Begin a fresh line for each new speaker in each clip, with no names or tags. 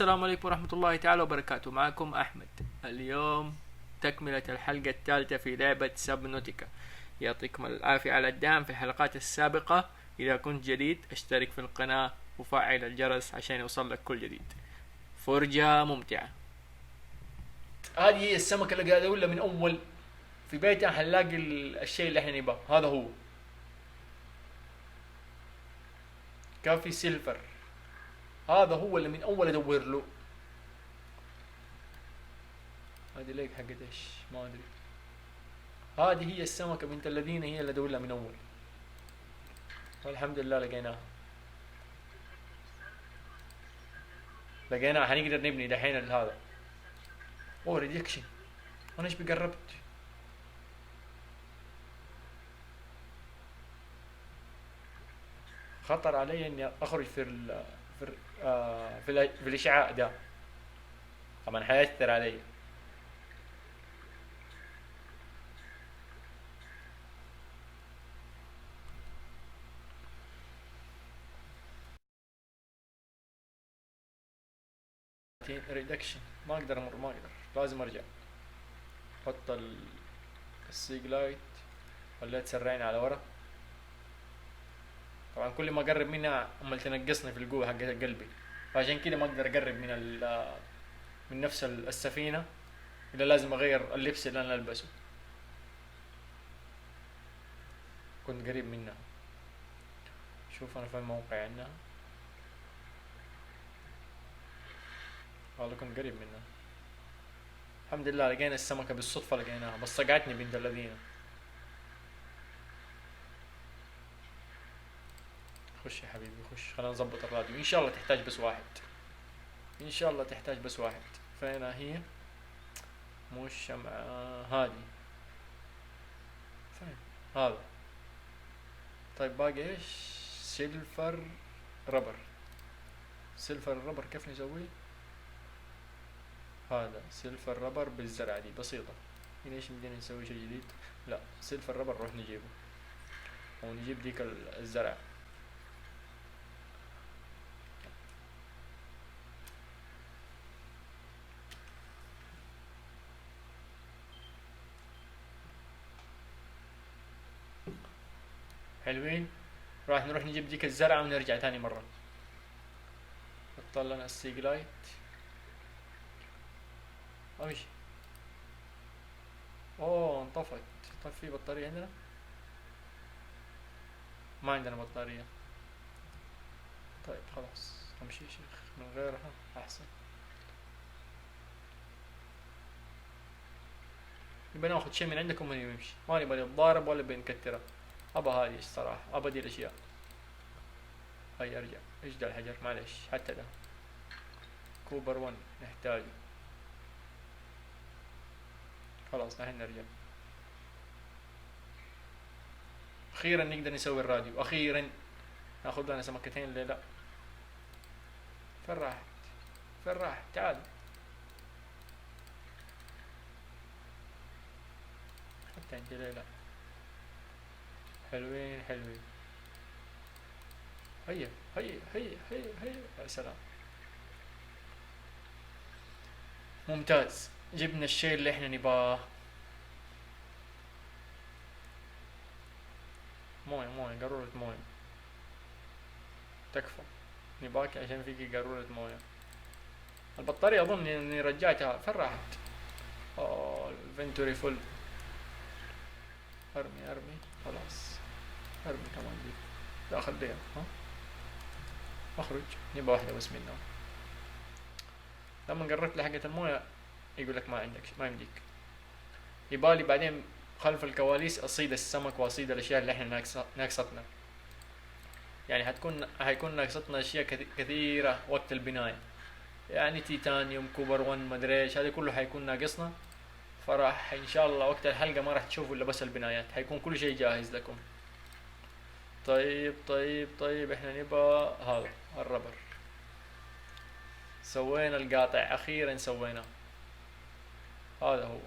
السلام عليكم ورحمة الله تعالى وبركاته. معكم أحمد. اليوم تكملة الحلقة الثالثة في لعبة سبنوتيكا. يعطيكم العافية على الدعم في الحلقات السابقة. إذا كنت جديد اشترك في القناة وفعل الجرس عشان يوصل لك كل جديد. فرجة ممتعة. هذه هي السمكة اللي قاعد أقول من أول في بيتنا حنلاقي الشيء اللي احنا نبغاه. هذا هو كافي سيلفر. هذا هو اللي من أول أدور له. هذه ليك حقت ايش ما ادري. هذه هي السمكة بنت الذين هي اللي ادور لها من اول، والحمد لله لقيناها. لقيناها. حنقدر نبني دحين هذا. اوه ريدكشن. انا ايش بقربت. خطر علي اني اخرج في في الاشعاع ده. طبعا حيأثر علي. ريدكشن ما اقدر امر، ما اقدر، لازم ارجع. حط السيج لايت. خليها تسرعني على ورا. طبعا كل ما اقرب منها عمال تنقصني في القوة حقت قلبي، فعشان كده ما اقدر اقرب من نفس السفينة. الا لازم اغير اللبس اللي انا البسه. كنت قريب منها. شوف انا فين موقعي عنها. والله كنت قريب منها. الحمد لله لقينا السمكة بالصدفة، لقيناها بس صقعتني بنت الذين. خش يا حبيبي خش، خلينا نظبط الراديو. ان شاء الله تحتاج بس واحد. ان شاء الله تحتاج بس واحد. فينها هي؟ مو الشمعة هذه. فين هذا؟ طيب باقي ايش؟ سيلفر ربر. سيلفر ربر كيف نسويه؟ هذا سيلفر ربر بالزرعة دي بسيطة. هنا ايش بدنا نسوي شيء جديد؟ لا سيلفر ربر نروح نجيبه، او نجيب ديك الزرع. حلوين. راح نروح نجيب ديك الزرعة ونرجع تاني مرة. نطلع لنا السيج لايت. امشي. اوه انطفت. طيب في بطارية عندنا؟ ما عندنا بطارية. طيب خلاص امشي يا شيخ، من غيرها احسن. يبقى ناخذ شيء من عندكم ونمشي، ما نبغى نتضارب ولا بنكترها. ابى هذه الصراحة، ابى دي الاشياء. هيا ارجع. ايش ده الحجر؟ معلش حتى ده. كوبر 1 نحتاجه. خلاص الحين نرجع. اخيرا نقدر نسوي الراديو، اخيرا. ناخذ لنا سمكتين ليه لا. فين راحت؟ فين راحت؟ تعال. حتى انت ليه لا. حلوين حلوين. هيا هيا هيا هيا هيا. يا سلام. ممتاز. جبنا الشيء اللي احنا نباه. مويه مويه، قارورة مويه تكفى. نباك عشان فيكي قارورة مويه. البطارية اظن اني رجعتها. فين راحت؟ اوه الفنتوري فل. ارمي ارمي خلاص. ارمي كمان دي. لا خليها ها. اخرج. نبى واحدة بس منها. لما قربت لحقة المويه يقول لك ما عندك، ما يمديك. يبالي بعدين خلف الكواليس اصيد السمك واصيد الاشياء اللي احنا ناقصتنا. يعني هيكون ناقصتنا اشياء كثيرة وقت البناية. يعني تيتانيوم كوبر 1 مدري ايش، هذا كله حيكون ناقصنا. فراح ان شاء الله وقت الحلقة ما راح تشوفوا الا بس البنايات، حيكون كل شيء جاهز لكم. طيب طيب طيب احنا نبغى هذا الربر. سوينا القاطع، اخيرا سويناه. هذا هو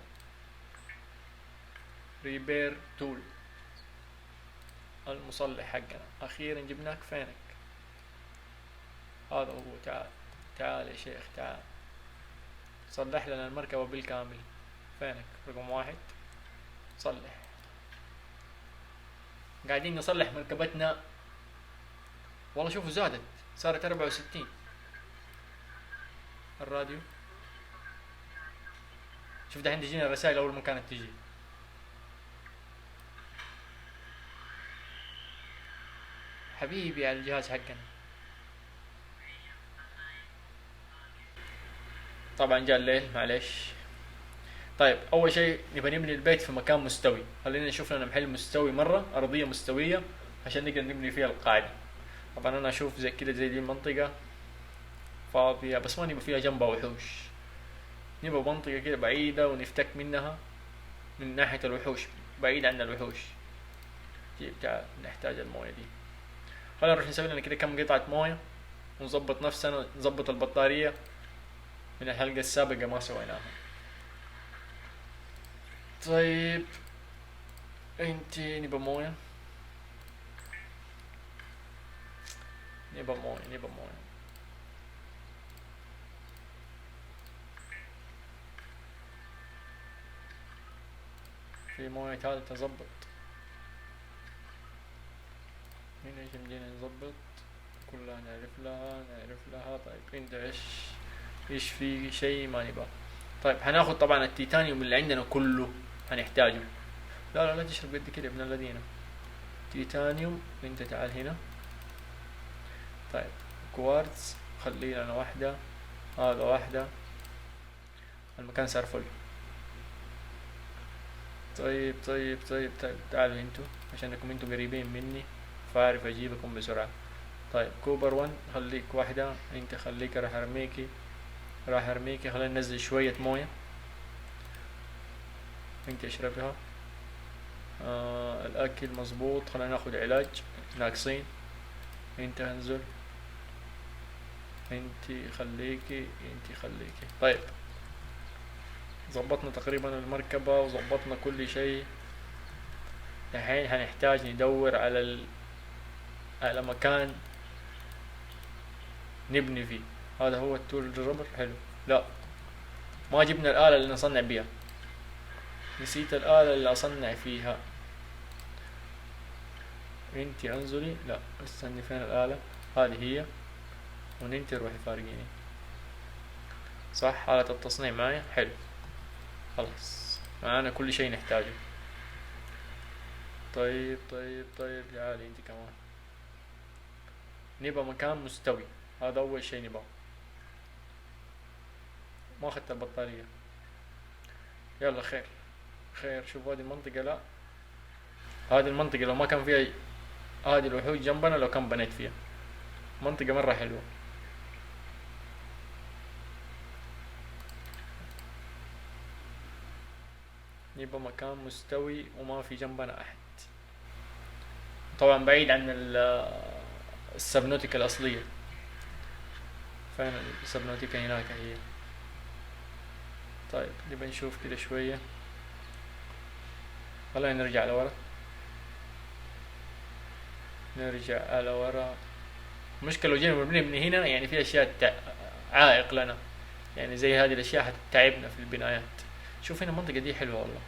ريبير تول، المصلح حقنا. اخيرا جبناك. فينك؟ هذا هو. تعال تعال يا شيخ تعال، صلح لنا المركبة بالكامل. فينك رقم واحد؟ صلح. قاعدين نصلح مركبتنا. والله شوفوا زادت، صارت 64. الراديو، شوف دحين تجينا رسائل اول ما كانت تجي. حبيبي على الجهاز حقنا. طبعا جاء الليل معلش. طيب اول شيء نبغى نبني البيت في مكان مستوي، خلينا نشوف لنا محل مستوي مرة، ارضية مستوية عشان نقدر نبني فيها القاعدة. طبعا انا اشوف زي كده، زي دي المنطقة فاضية بس ما نبغى فيها جنبها وحوش، نبغى منطقة كده بعيدة ونفتك منها من ناحية الوحوش، بعيد عن الوحوش. جيب تعال نحتاج الموية دي. خلينا نروح نسوي لنا كده كم قطعة موية ونظبط نفسنا، نظبط البطارية من الحلقة السابقة ما سويناها. طيب انتي نبى موية، نبى موية نبى موية. في موية ثالثة ظبط. هنا ايش مدينا نظبط كلها، نعرف لها. طيب انت ايش في شيء ما نبغى؟ طيب هناخد طبعا التيتانيوم اللي عندنا كله هنحتاجه. لا تشرب قد كده ابن الذين. تيتانيوم انت تعال هنا. طيب كوارتز خلي لنا واحدة، هذا واحدة. المكان صار فل. طيب تعالوا انتوا عشانكم انتوا قريبين مني فاعرف اجيبكم بسرعة. طيب كوبر 1 خليك واحدة، انت خليك راح ارميكي. خلينا ننزل شوية موية انت اشربها. الاكل مظبوط، خلينا ناخد علاج ناقصين. انت انزل، انت خليكي. طيب ظبطنا تقريبا المركبة وظبطنا كل شيء. الحين هنحتاج ندور على مكان نبني فيه. هذا هو التول الربر حلو. لا ما جبنا الآلة اللي نصنع بيها، نسيت الآلة اللي أصنع فيها. انتي انزلي، لا استني فين الآلة؟ هذه هي، وانتي روحي فارقيني. صح آلة التصنيع معي، حلو خلاص معانا كل شيء نحتاجه. طيب تعالي انتي كمان. نبى مكان مستوي، هذا أول شيء نبغاه. ما أخذت البطارية، يلا خير. شوف هذه المنطقة، لا هذه المنطقة لو ما كان فيها هذه الوحوش جنبنا لو كان بنيت فيها. منطقة مرة حلوة. يبقى مكان مستوي وما في جنبنا أحد، طبعا بعيد عن السبنوتيكا الأصلية. فين السبنوتيكا؟ هناك هي. طيب نبقى نشوف كده شوية، خلينا نرجع لورا. المشكلة لو جينا بنبني هنا يعني في أشياء عائق لنا، يعني زي هذه الأشياء هتتعبنا في البنايات. شوف هنا المنطقة دي حلوة والله.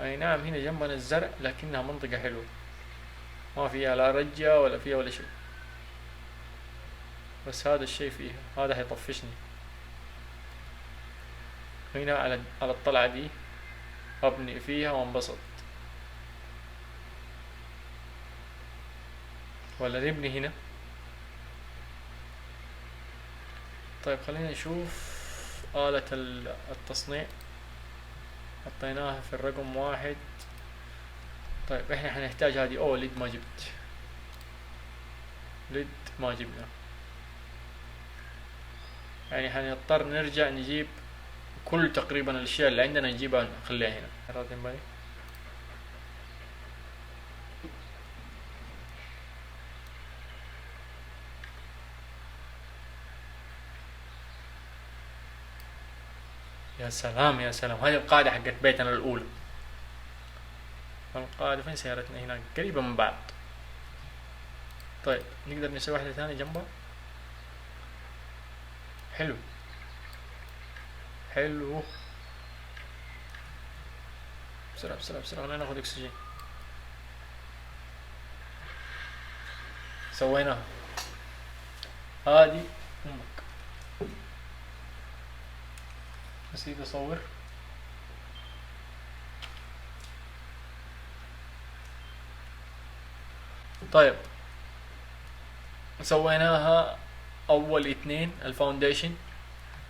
أي نعم هنا جنبنا الزرع لكنها منطقة حلوة، ما فيها لا رجة ولا فيها ولا شيء، بس هذا الشيء فيها، هذا هيطفشني. هنا على الطلعة دي أبني فيها وانبسط، ولا نبني هنا. طيب خلينا نشوف آلة التصنيع، حطيناها في الرقم 1. طيب احنا حنحتاج هذه. ليد ما جبت، ليد ما جبنا، يعني حنضطر نرجع نجيب كل تقريبا الاشياء اللي عندنا نجيبها نخليها هنا. راضين بالي. يا سلام هذه القاعدة حقت بيتنا الأولى. القاعدة فين سيارتنا؟ هناك قريبة من بعض. طيب نقدر نسوي واحدة ثانية جنبها. حلو حلو. بسرعة بسرعة بسرعة، خلينا ناخد اكسجين. سويناها. هادي امك. نسيت اصور. طيب سويناها اول اثنين الفاونديشن.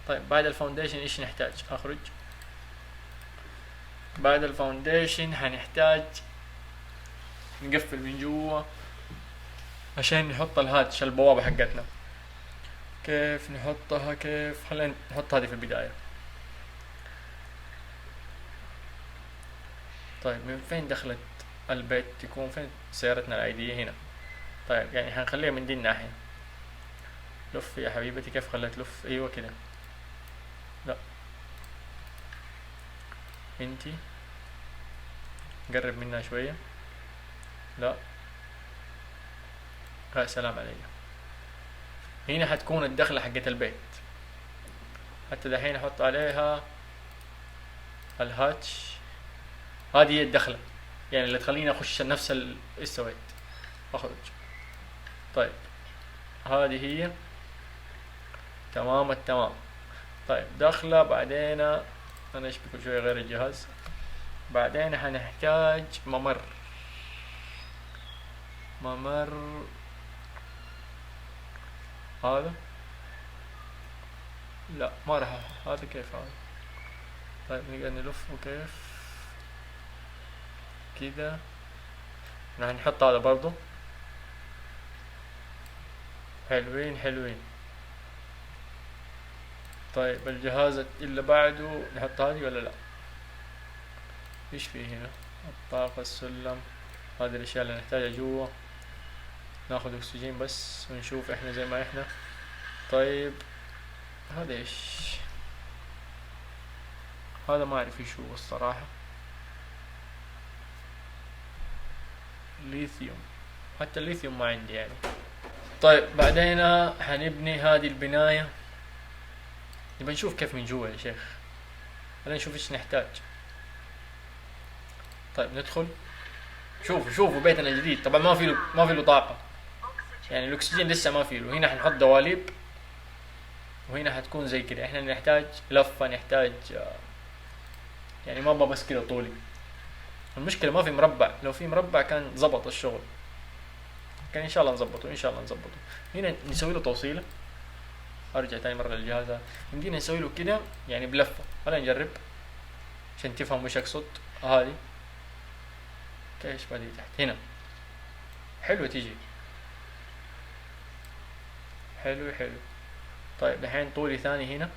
طيب بعد الفاونديشن ايش نحتاج؟ اخرج. بعد الفاونديشن حنحتاج نقفل من جوا عشان نحط الهاتش البوابة حقتنا. كيف نحطها؟ كيف؟ خلينا نحط هذه في البداية. طيب من فين دخلت البيت؟ تكون فين سيارتنا العادية؟ هنا. طيب يعني حنخليها من دي الناحية. لف يا حبيبتي. كيف خليت لف؟ ايوه كده. لا انتي قرب منها شوية. لا لا، سلام عليك. هنا حتكون الدخلة حقت البيت. حتى دحين احط عليها الهاتش. هذه هي الدخلة يعني اللي تخليني اخش نفس ايش سويت؟ اخرج. طيب هذه هي تمام التمام. طيب دخلة. بعدين انا ايش بكل شوية غير الجهاز. بعدين حنحتاج ممر. ممر هذا. لا ما راح. هذا كيف هذا؟ طيب نقدر نلفه كيف؟ كذا. راح نحط هذا برضو. حلوين حلوين. طيب الجهاز اللي بعده نحط هذه ولا لا؟ ايش في هنا؟ الطاقة، السلم، هذه الاشياء اللي نحتاجها جوا. ناخذ اكسجين بس ونشوف احنا زي ما احنا. طيب هذا ايش؟ هذا ما اعرف ايش هو الصراحة. ليثيوم. حتى الليثيوم ما عندي يعني. طيب بعدين حنبني هذه البناية. نبي نشوف كيف من جوا يا شيخ. خلينا نشوف ايش نحتاج. طيب ندخل. شوفوا بيتنا الجديد. طبعا ما في له طاقة يعني الاكسجين لسه ما في له. هنا حنحط دواليب وهنا حتكون زي كده. احنا نحتاج لفة، نحتاج يعني ما بس كده طولي. المشكلة ما في مربع. لو في مربع كان زبط الشغل. كان ان شاء الله نظبطه ان شاء الله نظبطه. هنا نسوي له توصيلة. ارجع تاني مرة للجهاز. يمدينا نسوي له كده يعني بلفة. خلينا نجرب عشان تفهم وش اقصد. هذه ايش بدي تحت هنا. حلو تيجي. حلو حلو. طيب دحين طولي ثاني هنا.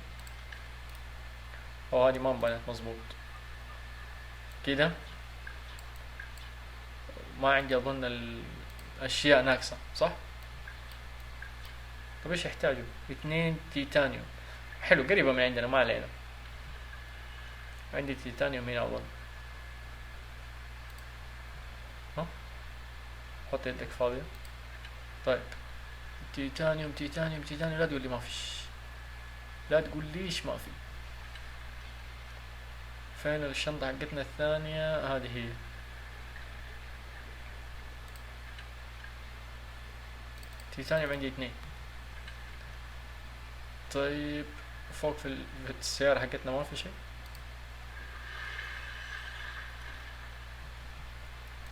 هذه ما انبنت مظبوط كده. ما عندي اظن الاشياء ناقصة صح. طب ايش يحتاجوا؟ 2 تيتانيوم. حلو قريبة من عندنا ما علينا. عندي تيتانيوم هنا اظن. ها حط يدك فاضية. طيب تيتانيوم تيتانيوم تيتانيوم. لا تقول لي ما فيش. لا تقول ليش ما في. فين الشنطة حقتنا الثانية؟ هذه هي. تيتانيوم عندي 2. طيب فوق في السيارة حقتنا ما في شيء.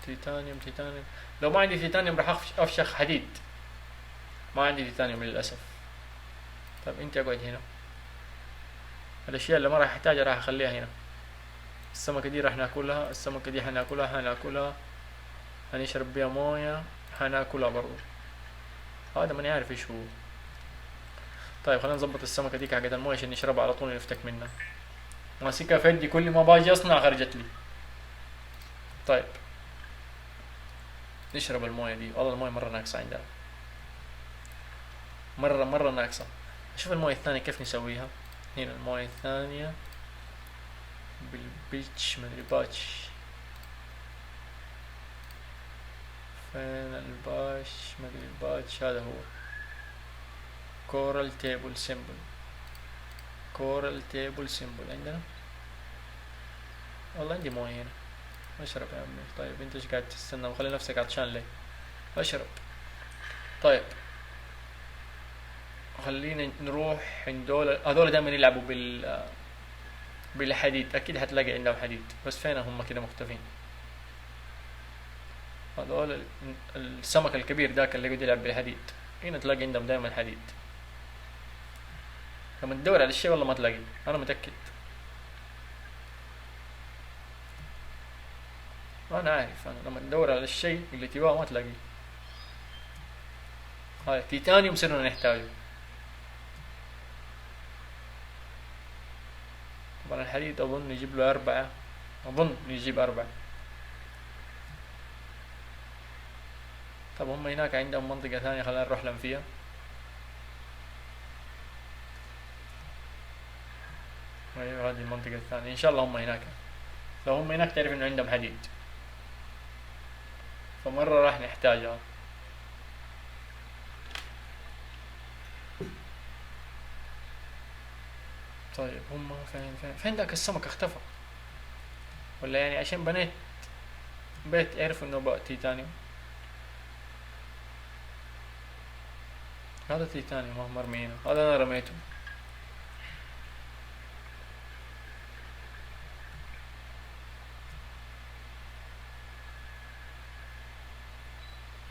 تيتانيوم تيتانيوم. لو ما عندي تيتانيوم راح افشخ حديد. ما عندي تيتانيوم للأسف. طيب انت اقعد هنا. الاشياء اللي ما راح احتاجها راح اخليها هنا. السمكة دي راح ناكلها. السمكة دي حناكلها. هنشرب بيها موية. حناكلها برضو. هذا ماني عارف ايش هو. طيب خلينا نظبط السمكة ديك حقت الموية عشان نشربها على طول نفتك منها. ماسكها في يدي كل ما باجي اصنع خرجت لي. طيب نشرب الموية دي. والله الموية مرة ناقصة عندنا. مرة ناقصة. شوف الموية الثانية كيف نسويها. هنا الموية الثانية بالبيتش مدري باتش. فين الباش؟ مدري الباتش. هذا هو كورال تيبل سيمبل. كورال تيبل سيمبل عندنا. والله عندي مويه هنا. اشرب يا عمي. طيب انت ايش قاعد تستنى؟ وخلي نفسك عطشان ليه؟ اشرب. طيب خلينا نروح عند هذول دائما يلعبوا بالحديد. اكيد هتلاقي عندهم حديد، بس فين هم كده مختفين؟ هذول السمك الكبير ذاك اللي يقعد يلعب بالحديد، هنا تلاقي عندهم دائما حديد. لما تدور على الشيء والله ما تلاقي، انا متأكد. انا عارف، انا لما تدور على الشيء اللي تبغاه ما تلاقيه. هاي تيتانيوم صرنا نحتاجه. طبعا الحديد اظن يجيب له 4، اظن يجيب 4. طب هم هناك عندهم منطقة ثانية، خلينا نروح لهم فيها. ايوه هذه المنطقة الثانية، ان شاء الله هم هناك. لو هم هناك تعرف انه عندهم حديد، فمرة راح نحتاجها. طيب هم فين ذاك السمك اختفى؟ ولا يعني عشان بنيت بيت عرفوا انه بقى تيتانيوم؟ هذا تيتانيوم هم مرمينه، هذا انا رميته.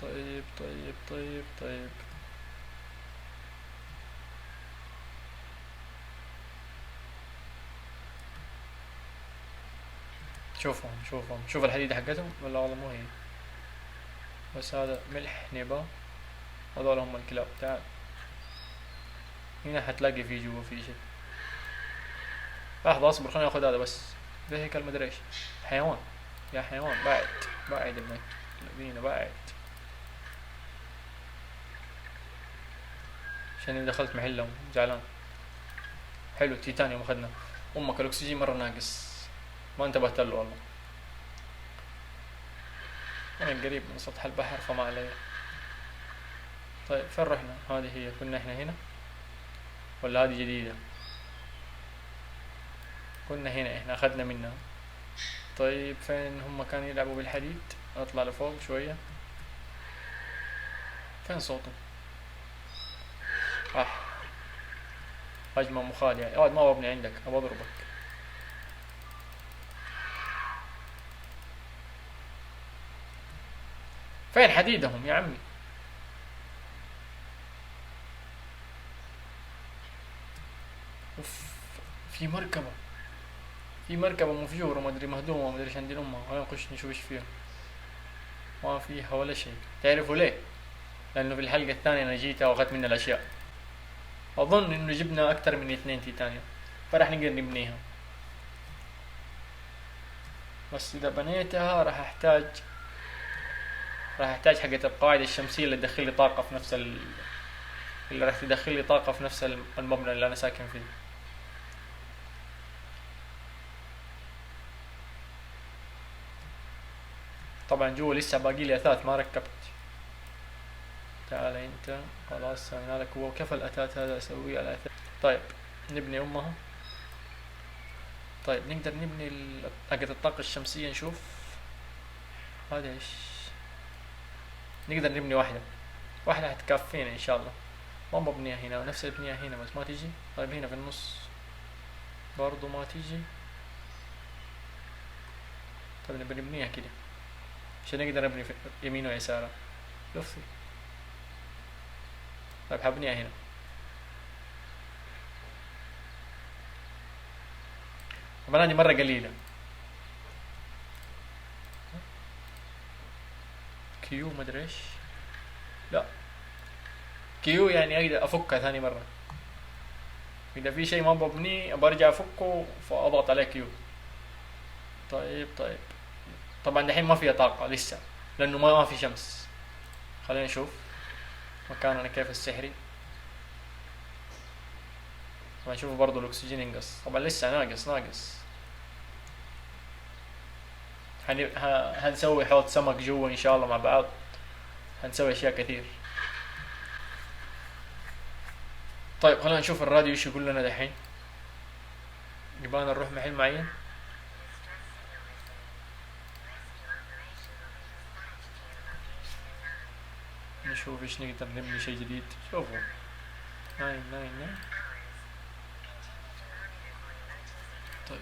طيب طيب طيب طيب. شوفهم شوف الحديدة حقتهم. ولا والله مو هي، بس هذا ملح نبا. هذول هم الكلاب. تعال هنا حتلاقي في جوا في شيء. لحظة اصبر، خليني اخذ هذا بس. ده هيكل مدري ايش. حيوان يا حيوان، بعد ابنك بينا بعد. عشان دخلت محلهم زعلان. حلو تيتانيوم اخذنا. امك الاكسجين مرة ناقص، ما انتبهت له والله. انا قريب من سطح البحر فما علي. طيب فين رحنا؟ هذه هي، كنا احنا هنا ولا هذه جديدة؟ كنا هنا، احنا اخذنا منها. طيب فين هم كانوا يلعبوا بالحديد؟ اطلع لفوق شوية. فين صوته؟ هجمة مخادعة. اقعد ما ببني عندك، ابى اضربك. فين حديدهم يا عمي؟ اوف. في مركبة، في مركبة مفجورة ما ادري مهدومة ما ادري ايش عند امها. خلينا نخش نشوف ايش فيها. ما فيها ولا شيء. تعرفوا ليه؟ لانه في الحلقة الثانية انا جيت واخذت منها الاشياء. اظن انه جبنا اكثر من 2 تيتانيوم، فراح نقدر نبنيها. بس اذا بنيتها راح احتاج حقة القاعدة الشمسية اللي تدخل لي طاقة في نفس اللي راح تدخل لي طاقة في نفس المبنى اللي انا ساكن فيه. طبعا جوا لسه باقي لي اثاث ما ركبت. تعال انت، خلاص سوينا لك. هو كيف الاثاث هذا اسويه على اثاث؟ طيب نبني امها. طيب نقدر نبني حقة الطاقة الشمسية. نشوف هذا ايش. نقدر نبني واحدة حتكفينا ان شاء الله. ما ببنيها هنا ونفس البنية هنا بس ما تيجي. طيب هنا في النص برضو ما تيجي. طيب نبي نبنيها كده عشان نقدر نبني في يمين ويسار. لفظي. طيب حبنيها هنا. طبعا هذه مرة قليلة. كيو مدري ايش. لا كيو يعني اقدر افكها ثاني مرة. اذا في شيء ما ببنيه برجع افكه فاضغط عليه كيو. طيب طيب. طبعا دحين ما فيها طاقة لسه لانه ما في شمس. خلينا نشوف مكاننا كيف السحري. طبعا نشوف برضو الاكسجين ينقص. طبعا لسه ناقص. هنسوي حوض سمك جوا ان شاء الله مع بعض. هنسوي اشياء كثير. طيب خلينا نشوف الراديو ايش يقول لنا دحين. يبغانا نروح محل معين. نشوف ايش نقدر نبني شيء جديد. شوفوا 999. طيب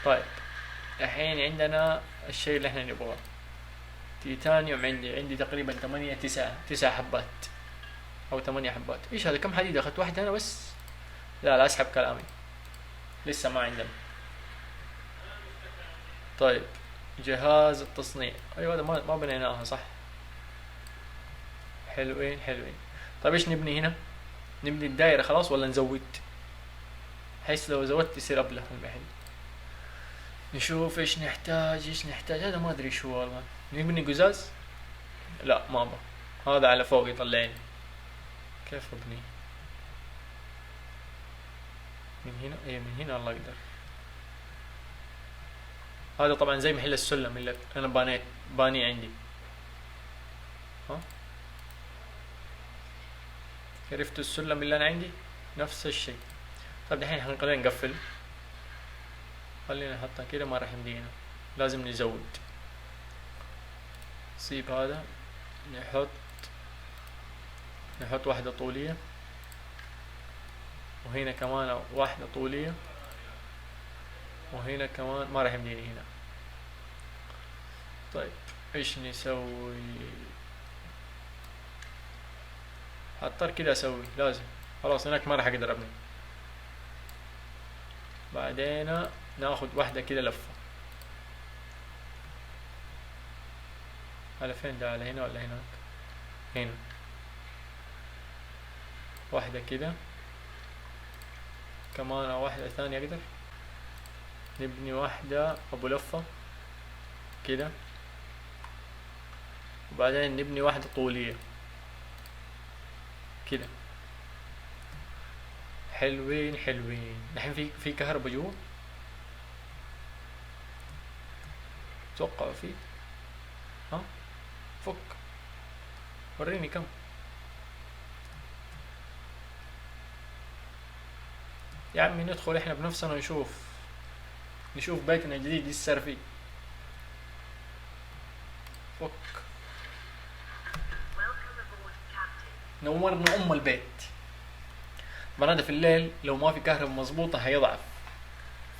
طيب الحين عندنا الشيء اللي احنا نبغاه. تيتانيوم عندي تقريبا 9 حبات او 8 حبات. ايش هذا؟ كم حديد اخذت؟ واحدة انا بس. لا اسحب كلامي، لسه ما عندنا. طيب جهاز التصنيع، ايوه هذا ما بنيناها صح. حلوين. طيب ايش نبني هنا؟ نبني الدائرة خلاص ولا نزود؟ حيث لو زودت يصير ابله المحل. نشوف ايش نحتاج. هذا ما ادري شو والله. نبني قزاز؟ لا ما ابغى، هذا على فوق يطلعني. كيف ابني؟ من هنا؟ ايه من هنا الله يقدر. هذا طبعا زي محل السلم اللي انا باني عندي. ها عرفتوا السلم اللي انا عندي نفس الشيء. طيب دحين خلينا نقفل، خلينا نحطها كده، ما راح يمدينا، لازم نزود. سيب هذا، نحط واحدة طولية، وهنا كمان واحدة طولية، وهنا كمان ما راح يمديني هنا. طيب ايش نسوي؟ هضطر كده اسوي، لازم خلاص هناك ما راح اقدر ابني. بعدين ناخد واحدة كده لفة. على فين ده؟ على هنا ولا هناك؟ هنا واحدة كده، كمان واحدة ثانية اقدر نبني واحدة ابو لفة كده، وبعدين نبني واحدة طولية كده. حلوين. الحين في كهرباء جوا؟ اتوقع في. ها فك، وريني كم. يا عمي ندخل احنا بنفسنا نشوف بيتنا الجديد ايش صار فيه. فك، نورنا ام البيت. برادة في الليل لو ما في كهرباء مظبوطة هيضعف،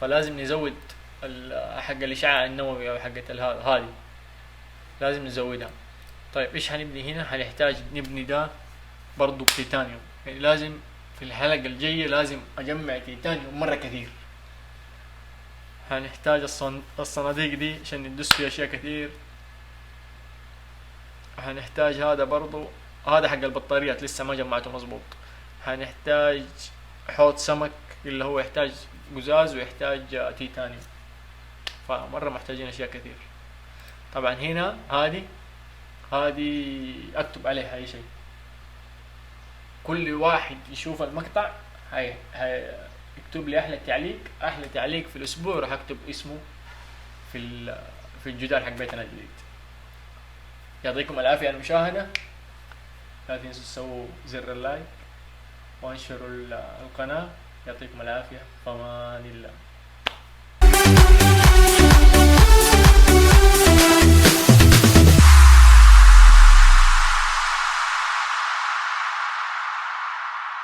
فلازم نزود حق الاشعاع النووي او حقة هذه لازم نزودها. طيب ايش هنبني هنا؟ هنحتاج نبني ده برضو بتيتانيوم، يعني لازم في الحلقة الجاية لازم اجمع تيتانيوم مرة كثير. هنحتاج الصناديق دي عشان ندس فيها اشياء كثير. هنحتاج هذا برضو، هذا حق البطاريات لسه ما جمعته مظبوط. هنحتاج حوض سمك اللي هو يحتاج قزاز ويحتاج تيتانيوم، فمرة محتاجين اشياء كثير. طبعا هنا هذه اكتب عليها اي شيء، كل واحد يشوف المقطع يكتب لي احلى تعليق في الاسبوع، راح اكتب اسمه في الجدار حق بيتنا الجديد. يعطيكم العافية على المشاهدة، لا تنسوا تسووا زر اللايك وانشروا القناة. يعطيكم العافية، فمان الله.